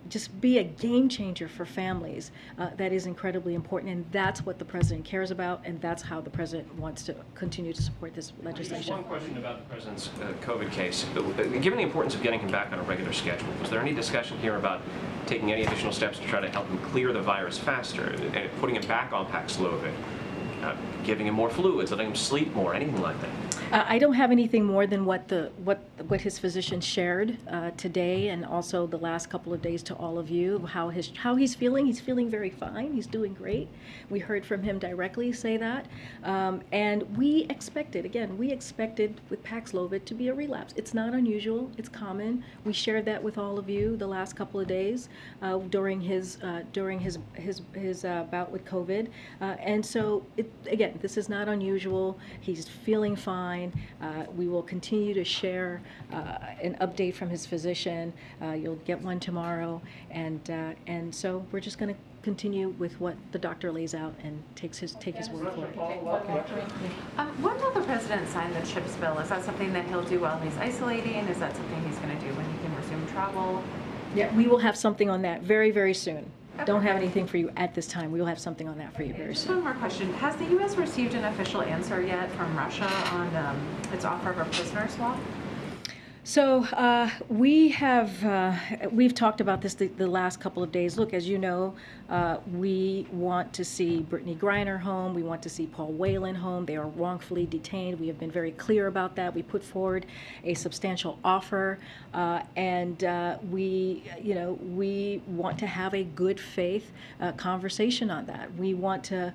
just be a game changer for families. That is incredibly important, and that's what the president cares about, and that's how the president wants to continue to support this legislation.
Just one question about the president's COVID case. Given the importance of getting him back on a regular schedule, was there any discussion here about taking any additional steps to try to help him clear the virus faster, and putting him back on Paxlovid, giving him more fluids, letting him sleep more, anything like that?
I don't have anything more than what his physician shared today, and also the last couple of days to all of you, how he's feeling. He's feeling very fine. He's doing great. We heard from him directly say that, and we expected with Paxlovid to be a relapse. It's not unusual. It's common. We shared that with all of you the last couple of days during his bout with COVID, and so again, this is not unusual. He's feeling fine. We will continue to share an update from his physician. You'll get one tomorrow, and so we're just going to continue with what the doctor lays out and take his word for it.
When will the president sign the CHIPS bill? Is that something that he'll do while he's isolating? Is that something he's going to do when he can resume travel?
Yeah, we will have something on that very, very soon. Don't have anything for you at this time. We will have something on that for you very
Just
soon.
one more question. Has the U.S. received an official answer yet from Russia on its offer of a prisoner swap?
So we've talked about this the last couple of days. Look, as you know, we want to see Brittany Griner home. We want to see Paul Whelan home. They are wrongfully detained. We have been very clear about that. We put forward a substantial offer, and we want to have a good faith conversation on that. We want to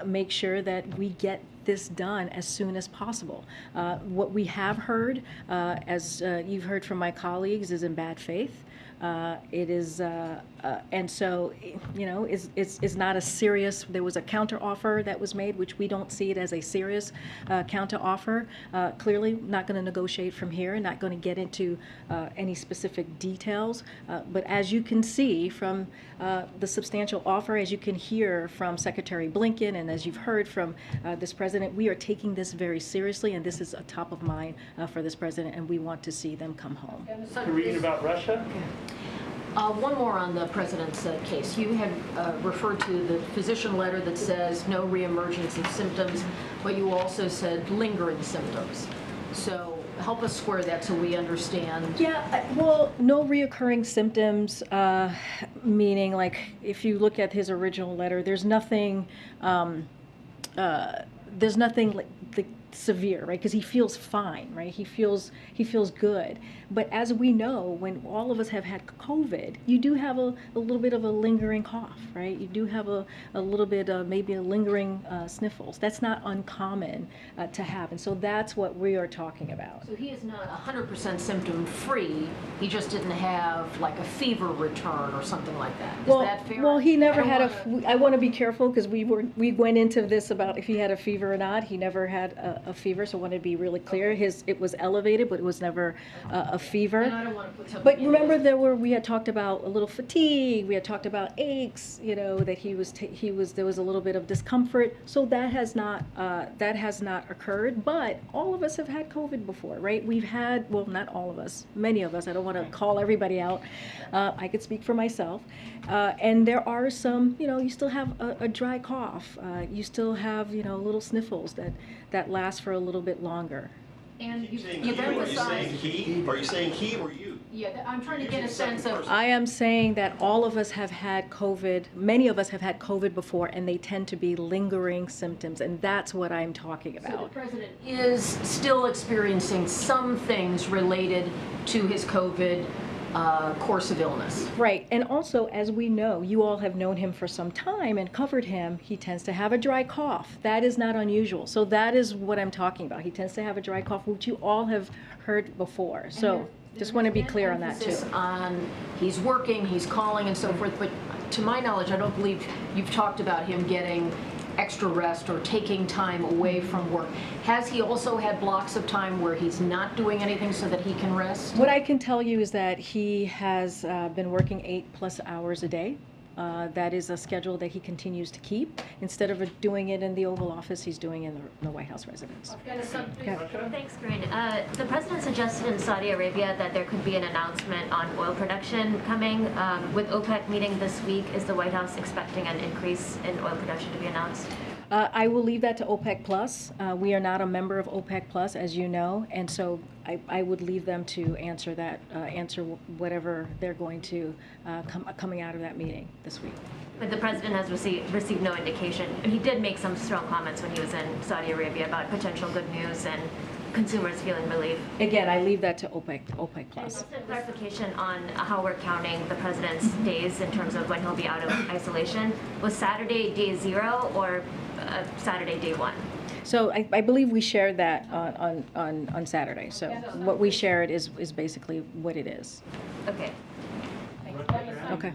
make sure that we get this done as soon as possible. What we have heard, as you've heard from my colleagues, is in bad faith. It is, and so, it's not a serious. There was a counter offer that was made, which we don't see it as a serious counter offer. Clearly, not going to negotiate from here. Not going to get into any specific details. But as you can see from the substantial offer, as you can hear from Secretary Blinken, and as you've heard from this president, president, we are taking this very seriously, and this is a top of mind for this president, and we want to see them come home.
Karine, about Russia?
One more on the president's case. You had referred to the physician letter that says no reemergence of symptoms, but you also said lingering symptoms. So help us square that so we understand.
Yeah, well, no reoccurring symptoms, meaning like if you look at his original letter, there's nothing like severe, right? Because he feels fine, right? He feels good. But as we know, when all of us have had COVID, you do have a little bit of a lingering cough, right? You do have a little bit of maybe a lingering sniffles. That's not uncommon to have, and so that's what we are talking about.
So he is not 100% symptom free. He just didn't have like a fever return or something like that. Is that fair?
Well, he never had I want to be careful because we went into this about if he had a fever or not. He never had a fever, so I want to be really clear. It was elevated, but it was never a fever.
And I don't want to put something
But
in
remember, we had talked about a little fatigue. We had talked about aches. You know that there was a little bit of discomfort. So that has not occurred. But all of us have had COVID before, right? We've had, well, not all of us, many of us. I don't want to call everybody out. I could speak for myself. And there are some, you still have a dry cough. You still have, little sniffles that last for a little bit longer.
And you've
Are you saying he or you?
Yeah, I'm trying to get a sense of.
I am saying that all of us have had COVID, many of us have had COVID before, and they tend to be lingering symptoms, and that's what I'm talking about.
So the president is still experiencing some things related to his COVID course of illness.
Right, and also, as we know, you all have known him for some time and covered him, he tends to have a dry cough. That is not unusual. So that is what I'm talking about. He tends to have a dry cough, which you all have heard before. So just want to be clear on that too.
He's working, he's calling and so forth, but to my knowledge, I don't believe you've talked about him getting extra rest or taking time away from work. Has he also had blocks of time where he's not doing anything so that he can rest?
What I can tell you is that he has been working 8+ hours a day. That is a schedule that he continues to keep. Instead of doing it in the Oval Office, he's doing it in the White House residence.
Thanks, Karine. The president suggested in Saudi Arabia that there could be an announcement on oil production coming. With OPEC meeting this week, is the White House expecting an increase in oil production to be announced?
I will leave that to OPEC Plus. We are not a member of OPEC Plus, as you know, and so I would leave them to answer that, answer whatever they're going to coming out of that meeting this week.
But the president has received no indication. He did make some strong comments when he was in Saudi Arabia about potential good news and consumers feeling relief.
Again, I leave that to OPEC Plus.
Just a clarification on how we're counting the president's days in terms of when he'll be out of isolation. Was Saturday day 0 or Saturday day 1?
So I believe we shared that on Saturday. So what we shared is basically what it is.
Okay.
Okay.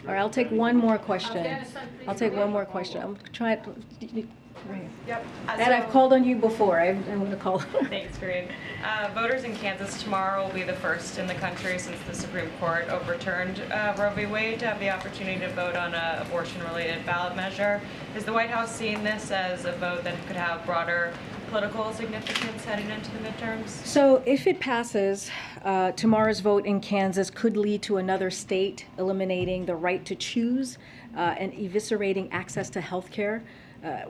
All right, I'll take one more question. I'll take one more question. I'm trying to. Right.
Yep.
And I've called on you before. I'm going to call.
Thanks, Karine. Voters in Kansas tomorrow will be the first in the country since the Supreme Court overturned Roe v. Wade to have the opportunity to vote on an abortion-related ballot measure. Is the White House seeing this as a vote that could have broader political significance heading into the midterms?
So if it passes, tomorrow's vote in Kansas could lead to another state eliminating the right to choose and eviscerating access to health care.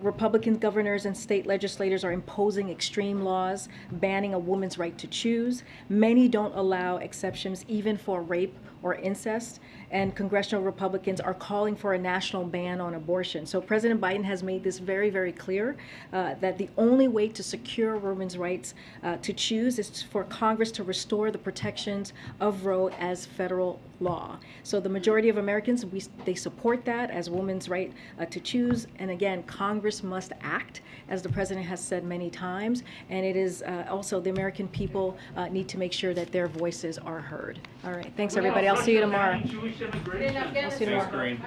Republican governors and state legislators are imposing extreme laws, banning a woman's right to choose. Many don't allow exceptions even for rape or incest, and congressional Republicans are calling for a national ban on abortion. So President Biden has made this very, very clear that the only way to secure women's rights to choose is for Congress to restore the protections of Roe as federal law. So the majority of Americans, they support that as women's right to choose. And again, Congress must act, as the president has said many times. And it is also the American people need to make sure that their voices are heard. All right, thanks everybody. I'll see you tomorrow. I'll see you tomorrow.
Thanks, Karine.